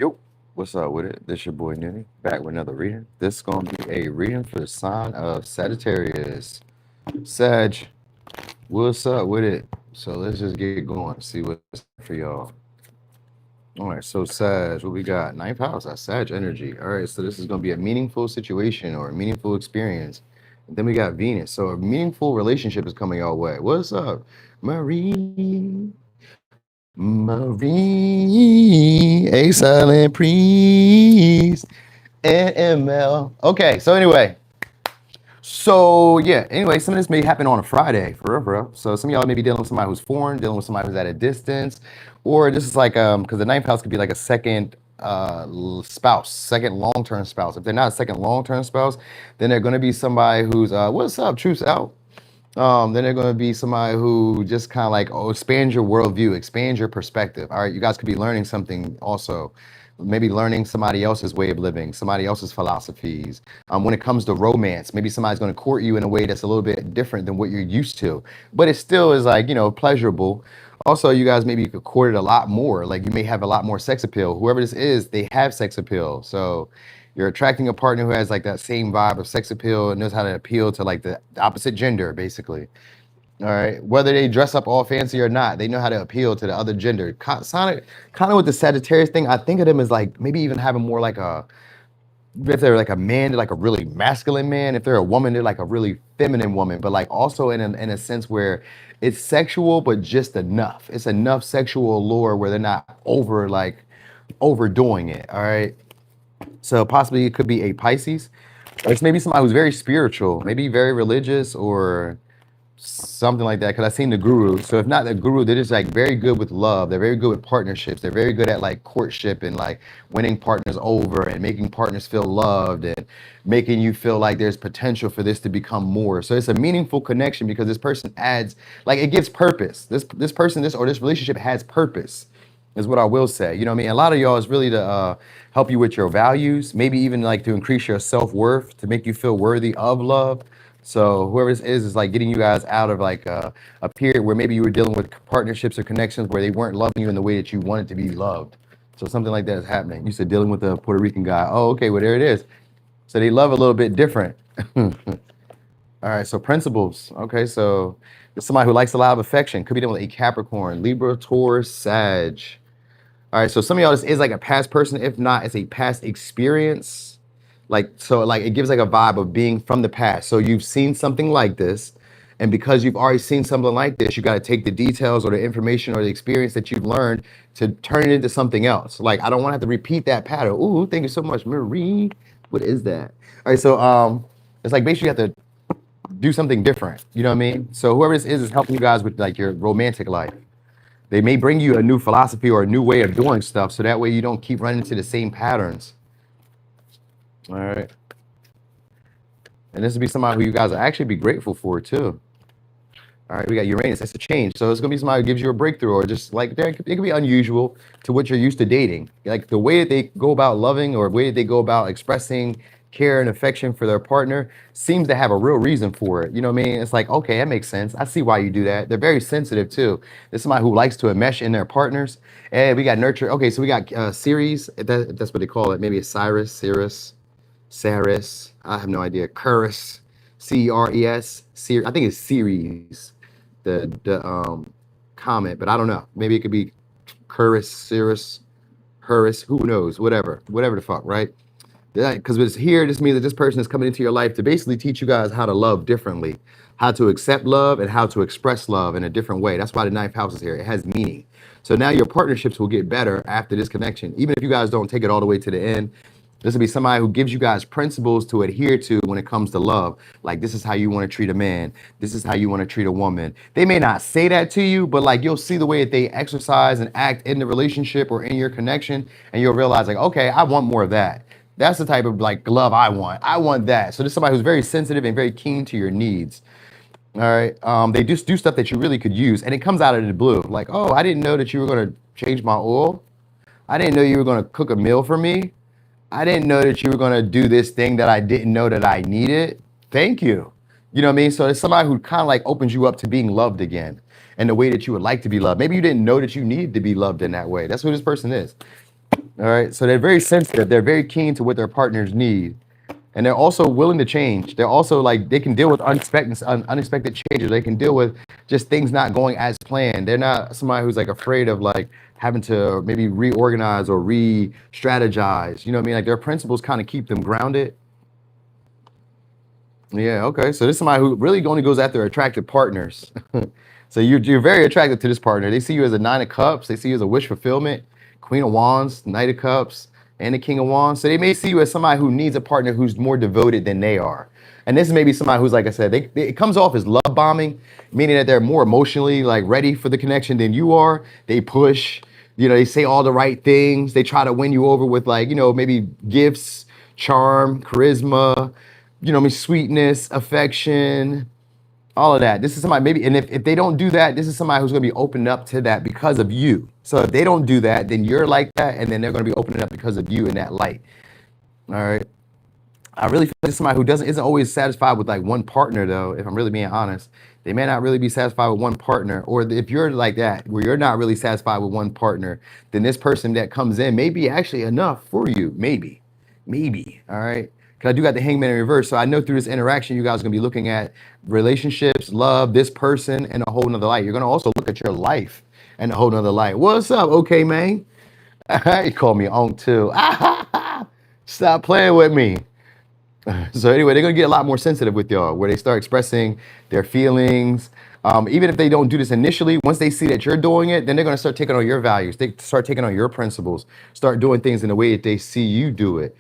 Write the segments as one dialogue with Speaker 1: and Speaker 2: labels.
Speaker 1: Yo, what's up with it? This your boy Nitty, back with another reading. This is gonna be a reading for the sign of Sagittarius. Sag, what's up with it? So let's just get going, see what's for y'all. All right, so Sag, what we got? Ninth house, that's Sag energy. All right, so this is gonna be a meaningful situation or a meaningful experience. And then we got Venus. So a meaningful relationship is coming our way. What's up? Marie, Marie, a silent priest. And ML. Okay, so anyway. Some of this may happen on a Friday, for real, for real. So some of y'all may be dealing with somebody who's foreign, dealing with somebody who's at a distance, or this is like because the ninth house could be like a second spouse, second long-term spouse. If they're not a second long-term spouse, then they're gonna be somebody who's what's up, truth's out. Then they're going to be somebody who just kind of like, expand your worldview, expand your perspective. All right, you guys could be learning something also. Maybe learning somebody else's way of living, somebody else's philosophies. When it comes to romance, maybe somebody's going to court you in a way that's a little bit different than what you're used to, but it still is like, pleasurable. Also, you guys maybe could court it a lot more. Like you may have a lot more sex appeal. Whoever this is, they have sex appeal. So you're attracting a partner who has like that same vibe of sex appeal and knows how to appeal to like the opposite gender, basically. All right. Whether they dress up all fancy or not, they know how to appeal to the other gender. Kind of with the Sagittarius thing, I think of them as like maybe even having more like if they're like a man, they're like a really masculine man. If they're a woman, they're like a really feminine woman, but like also in a sense where it's sexual, but just enough. It's enough sexual allure where they're not overdoing it. All right. So possibly it could be a Pisces. It's maybe somebody who's very spiritual, maybe very religious or something like that. Because I've seen the guru. So if not the guru, they're just like very good with love. They're very good with partnerships. They're very good at like courtship and like winning partners over and making partners feel loved and making you feel like there's potential for this to become more. So it's a meaningful connection because this person adds, like it gives purpose. This person, this relationship has purpose. Is what I will say. You know what I mean? A lot of y'all is really to help you with your values, maybe even like to increase your self-worth, to make you feel worthy of love. So whoever this is like getting you guys out of like a period where maybe you were dealing with partnerships or connections where they weren't loving you in the way that you wanted to be loved. So something like that is happening. You said dealing with a Puerto Rican guy. Oh, okay, well there it is. So they love a little bit different. All right, so principles. Okay, so there's somebody who likes a lot of affection. Could be dealing with a Capricorn, Libra, Taurus, Sag. All right, so some of y'all, this is like a past person. If not, it's a past experience. Like, so like it gives like a vibe of being from the past. So you've seen something like this. And because you've already seen something like this, you got to take the details or the information or the experience that you've learned to turn it into something else. Like, I don't want to have to repeat that pattern. Ooh, thank you so much, Marie. What is that? All right, so it's like basically you have to do something different. You know what I mean? So whoever this is helping you guys with like your romantic life. They may bring you a new philosophy or a new way of doing stuff, so that way you don't keep running into the same patterns. All right. And this would be somebody who you guys will actually be grateful for too. All right, we got Uranus. That's a change. So it's gonna be somebody who gives you a breakthrough, or just like it could be unusual to what you're used to dating. Like the way that they go about loving, or the way that they go about expressing care and affection for their partner seems to have a real reason for it. You know what I mean? It's like, okay, that makes sense. I see why you do that. They're very sensitive too. There's somebody who likes to enmesh in their partners. And we got nurture. Okay, so we got Ceres. That's what they call it. Maybe it's Ceres. I have no idea. Ceres. Cres. I think it's Ceres. The comment, but I don't know. Maybe it could be Ceres, who knows? Whatever the fuck, right? Because it's here, this means that this person is coming into your life to basically teach you guys how to love differently, how to accept love and how to express love in a different way. That's why the ninth house is here. It has meaning. So now your partnerships will get better after this connection. Even if you guys don't take it all the way to the end, this will be somebody who gives you guys principles to adhere to when it comes to love. Like, this is how you want to treat a man. This is how you want to treat a woman. They may not say that to you, but like you'll see the way that they exercise and act in the relationship or in your connection, and you'll realize like, okay, I want more of that. That's the type of like love I want. I want that. So this is somebody who's very sensitive and very keen to your needs. All right. They just do stuff that you really could use, and it comes out of the blue. Like, oh, I didn't know that you were going to change my oil. I didn't know you were going to cook a meal for me. I didn't know that you were going to do this thing that I didn't know that I needed. Thank you. You know what I mean? So it's somebody who kind of like opens you up to being loved again and the way that you would like to be loved. Maybe you didn't know that you needed to be loved in that way. That's who this person is. All right. So they're very sensitive. They're very keen to what their partners need. And they're also willing to change. They're also like, they can deal with unexpected changes. They can deal with just things not going as planned. They're not somebody who's like afraid of like having to maybe reorganize or re-strategize. You know what I mean? Like their principles kind of keep them grounded. Yeah, okay. So this is somebody who really only goes after attractive partners. So you're very attracted to this partner. They see you as a Nine of Cups. They see you as a wish fulfillment, Queen of Wands, Knight of Cups, and the King of Wands. So they may see you as somebody who needs a partner who's more devoted than they are. And this is maybe somebody who's, like I said, it comes off as love bombing, meaning that they're more emotionally like ready for the connection than you are. They push, they say all the right things. They try to win you over with like, maybe gifts, charm, charisma, sweetness, affection, all of that. This is somebody maybe, and if they don't do that, this is somebody who's going to be opened up to that because of you. So if they don't do that, then you're like that, and then they're going to be opening up because of you in that light. All right. I really feel like somebody who isn't always satisfied with like one partner though, if I'm really being honest. They may not really be satisfied with one partner. Or if you're like that, where you're not really satisfied with one partner, then this person that comes in may be actually enough for you. Maybe. All right. Because I do got the Hangman in reverse. So I know through this interaction, you guys are going to be looking at relationships, love, this person, and a whole nother light. You're going to also look at your life and a whole nother light. What's up? Okay, man. You call me on too. Stop playing with me. So anyway, they're going to get a lot more sensitive with y'all, where they start expressing their feelings. Even if they don't do this initially, once they see that you're doing it, then they're going to start taking on your values. They start taking on your principles, start doing things in the way that they see you do it.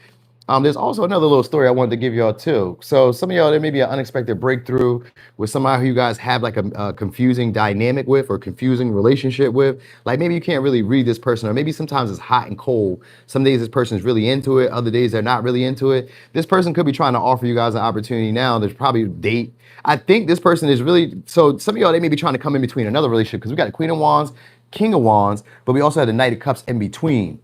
Speaker 1: There's also another little story I wanted to give y'all too. So some of y'all, there may be an unexpected breakthrough with somebody who you guys have like a confusing dynamic with or confusing relationship with. Like maybe you can't really read this person, or maybe sometimes it's hot and cold. Some days this person's really into it. Other days they're not really into it. This person could be trying to offer you guys an opportunity now. There's probably a date. I think this person is really, so some of y'all, they may be trying to come in between another relationship because we got the Queen of Wands, King of Wands, but we also have the Knight of Cups in between.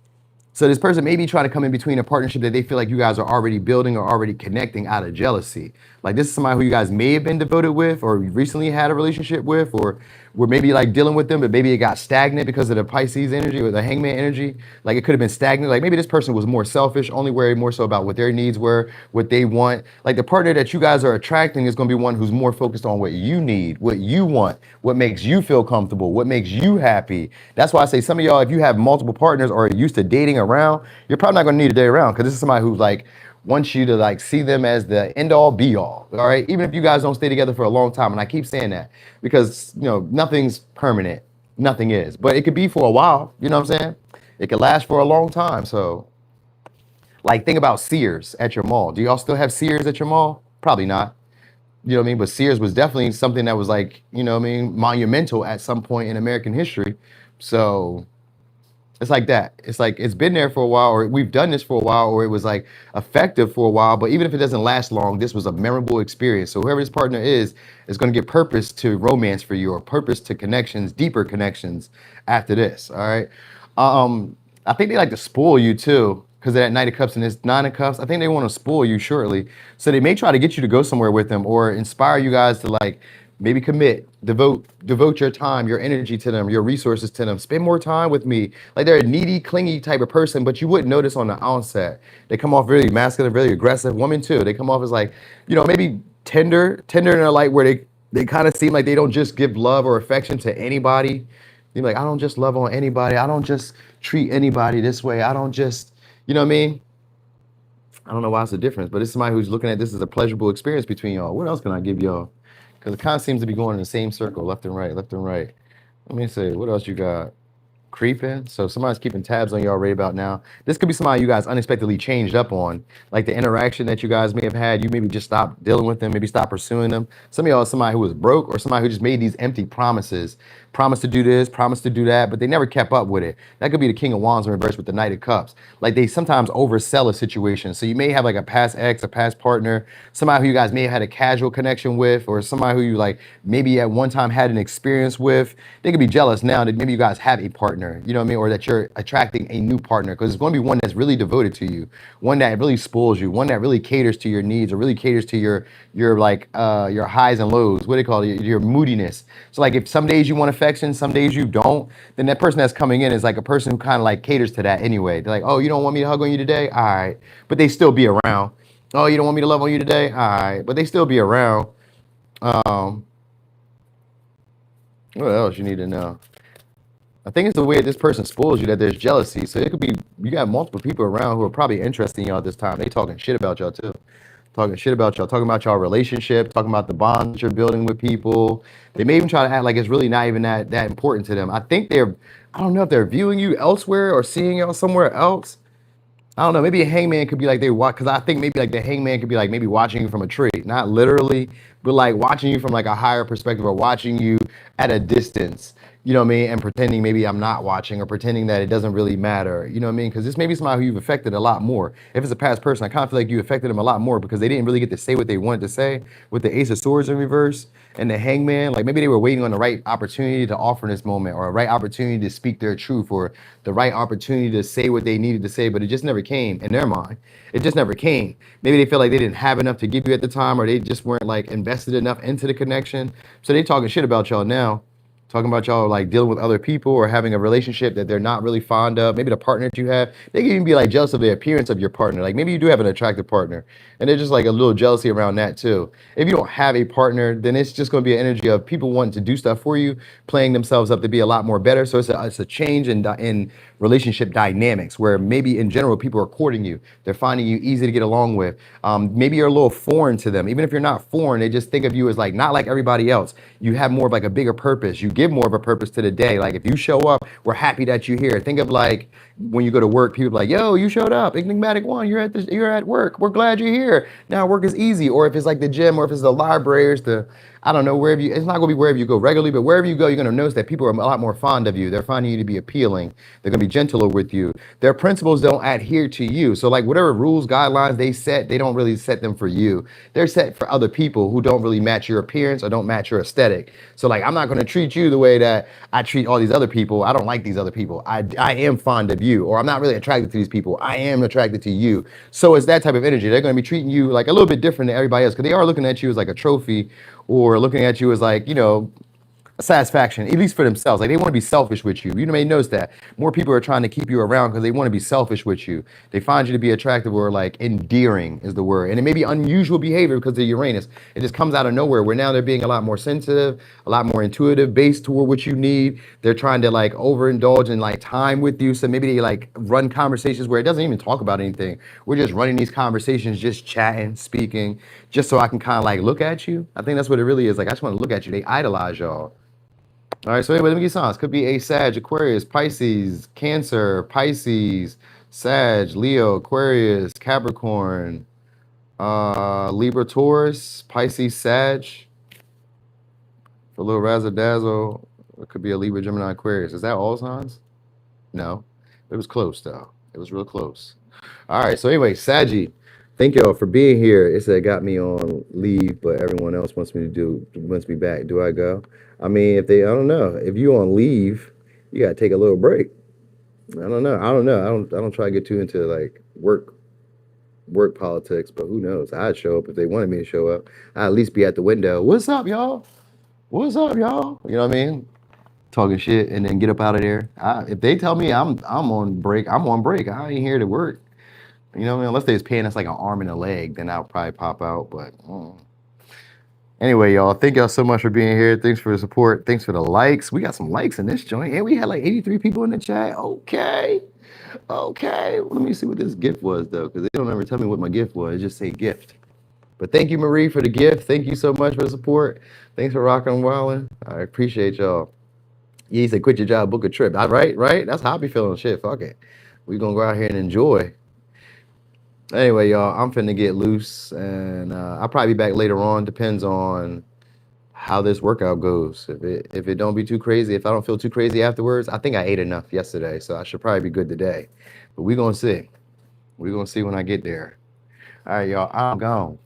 Speaker 1: So this person may be trying to come in between a partnership that they feel like you guys are already building or already connecting out of jealousy. Like this is somebody who you guys may have been devoted with or recently had a relationship with, or were maybe like dealing with them, but maybe it got stagnant because of the Pisces energy or the Hangman energy. Like it could have been stagnant. Like maybe this person was more selfish, only worried more so about what their needs were, what they want. Like the partner that you guys are attracting is going to be one who's more focused on what you need, what you want, what makes you feel comfortable, what makes you happy. That's why I say some of y'all, if you have multiple partners or are used to dating around, you're probably not going to need to date around, because this is somebody who's like wants you to like see them as the end all be all right? Even if you guys don't stay together for a long time. And I keep saying that because, nothing's permanent. Nothing is. But it could be for a while. You know what I'm saying? It could last for a long time. So, like, think about Sears at your mall. Do y'all still have Sears at your mall? Probably not. You know what I mean? But Sears was definitely something that was like, monumental at some point in American history. So it's like that. It's like it's been there for a while, or we've done this for a while, or it was like effective for a while. But even if it doesn't last long, this was a memorable experience. So whoever this partner is going to get purpose to romance for you, or purpose to connections, deeper connections after this. All right. I think they like to spoil you too, because of that Knight of Cups and this Nine of Cups. I think they want to spoil you shortly. So they may try to get you to go somewhere with them, or inspire you guys to like maybe commit, devote your time, your energy to them, your resources to them. Spend more time with me. Like they're a needy, clingy type of person, but you wouldn't notice on the onset. They come off really masculine, really aggressive. Women too. They come off as like, maybe tender in a light where they kind of seem like they don't just give love or affection to anybody. You're like, I don't just love on anybody. I don't just treat anybody this way. I don't just, you know what I mean? I don't know why it's a difference, but it's somebody who's looking at this as a pleasurable experience between y'all. What else can I give y'all? Because it kind of seems to be going in the same circle, left and right, left and right. Let me see, what else you got? Creeping. So somebody's keeping tabs on y'all right about now. This could be somebody you guys unexpectedly changed up on. Like the interaction that you guys may have had, you maybe just stopped dealing with them, maybe stop pursuing them. Some of y'all are somebody who was broke, or somebody who just made these empty promises. Promised to do this, promised to do that, but they never kept up with it. That could be the King of Wands in reverse with the Knight of Cups. Like they sometimes oversell a situation. So you may have like a past ex, a past partner, somebody who you guys may have had a casual connection with, or somebody who you like maybe at one time had an experience with. They could be jealous now that maybe you guys have a partner. partner, you know what I mean? Or that you're attracting a new partner, because it's going to be one that's really devoted to you, one that really spoils you, one that really caters to your needs or really caters to your like your highs and lows. What do they call it? Your moodiness. So like if some days you want affection, some days you don't, then that person that's coming in is like a person who kind of like caters to that anyway. They're like, oh, you don't want me to hug on you today? All right. But they still be around. Oh, you don't want me to love on you today? All right. But they still be around. Um, what else you need to know? I think it's the way this person spoils you that there's jealousy. So it could be you got multiple people around who are probably interested in y'all at this time. They talking shit about y'all too. Talking shit about y'all, talking about y'all relationship, talking about the bonds that you're building with people. They may even try to act like it's really not even that important to them. I don't know if they're viewing you elsewhere or seeing y'all somewhere else. I don't know. Maybe a hangman could be like they watch, because I think maybe like the hangman could be like maybe watching you from a tree, not literally, but like watching you from like a higher perspective or watching you at a distance. You know what I mean? And pretending maybe I'm not watching or pretending that it doesn't really matter. You know what I mean? Because this may be somebody who you've affected a lot more. If it's a past person, I kind of feel like you affected them a lot more because they didn't really get to say what they wanted to say with the Ace of Swords in reverse and the Hangman. Like maybe they were waiting on the right opportunity to offer this moment or a right opportunity to speak their truth or the right opportunity to say what they needed to say, but it just never came in their mind. It just never came. Maybe they feel like they didn't have enough to give you at the time or they just weren't like invested enough into the connection. So they talking shit about y'all now. Talking about y'all like dealing with other people or having a relationship that they're not really fond of. Maybe the partner that you have, they can even be like jealous of the appearance of your partner. Like maybe you do have an attractive partner and they're just like a little jealousy around that too. If you don't have a partner, then it's just going to be an energy of people wanting to do stuff for you, playing themselves up to be a lot more better. So it's a change in relationship dynamics where maybe in general people are courting you. They're finding you easy to get along with. Maybe you're a little foreign to them. Even if you're not foreign, they just think of you as like not like everybody else. You have more of like a bigger purpose. You give more of a purpose to the day. Like if you show up, we're happy that you're here. Think of like when you go to work, people are like, yo, you showed up. Enigmatic One, you're at work. We're glad you're here. Now work is easy. Or if it's like the gym or if it's the library or it's the I don't know, wherever you, it's not gonna be wherever you go regularly, but wherever you go, you're gonna notice that people are a lot more fond of you. They're finding you to be appealing. They're gonna be gentler with you. Their principles don't adhere to you. So like whatever rules, guidelines they set, they don't really set them for you. They're set for other people who don't really match your appearance or don't match your aesthetic. So like, I'm not gonna treat you the way that I treat all these other people. I don't like these other people. I am fond of you, or I'm not really attracted to these people. I am attracted to you. So it's that type of energy. They're gonna be treating you like a little bit different than everybody else because they are looking at you as like a trophy or looking at you as like, you know, satisfaction, at least for themselves. Like they want to be selfish with you. You may notice that more people are trying to keep you around because they want to be selfish with you. They find you to be attractive or like endearing is the word. And it may be unusual behavior because of Uranus. It just comes out of nowhere where now they're being a lot more sensitive, a lot more intuitive, based toward what you need. They're trying to like overindulge in like time with you. So maybe they like run conversations where it doesn't even talk about anything. We're just running these conversations, just chatting, speaking, just so I can kind of like look at you. I think that's what it really is. Like I just want to look at you. They idolize y'all. All right, so anyway, let me get signs. Could be a Sag, Aquarius, Pisces, Cancer, Pisces, Sag, Leo, Aquarius, Capricorn, Libra, Taurus, Pisces, Sag. For a little razzle dazzle, it could be a Libra, Gemini, Aquarius. Is that all signs? No, it was close though. It was real close. All right, so anyway, Saggy, thank y'all for being here. It said got me on leave, but everyone else wants me back. Do I go? I mean, I don't know. If you on leave, you gotta take a little break. I don't know. I don't try to get too into like work politics, but who knows? I'd show up if they wanted me to show up. I'd at least be at the window. What's up, y'all? What's up, y'all? You know what I mean? Talking shit and then get up out of there. If they tell me I'm on break, I'm on break. I ain't here to work. You know what I mean? Unless they was paying us like an arm and a leg, then I'll probably pop out. But anyway, y'all, thank y'all so much for being here. Thanks for the support. Thanks for the likes. We got some likes in this joint. And we had like 83 people in the chat. Okay. Let me see what this gift was, though, because they don't ever tell me what my gift was. It just say gift. But thank you, Marie, for the gift. Thank you so much for the support. Thanks for rocking and wilding. I appreciate y'all. Yeah, he said, quit your job, book a trip. Right? That's how I be feeling. Shit, fuck it. We gonna go out here and enjoy. Anyway, y'all, I'm finna get loose, and I'll probably be back later on. Depends on how this workout goes. If it don't be too crazy, if I don't feel too crazy afterwards, I think I ate enough yesterday, so I should probably be good today. But we gonna see. We gonna see when I get there. All right, y'all, I'm gone.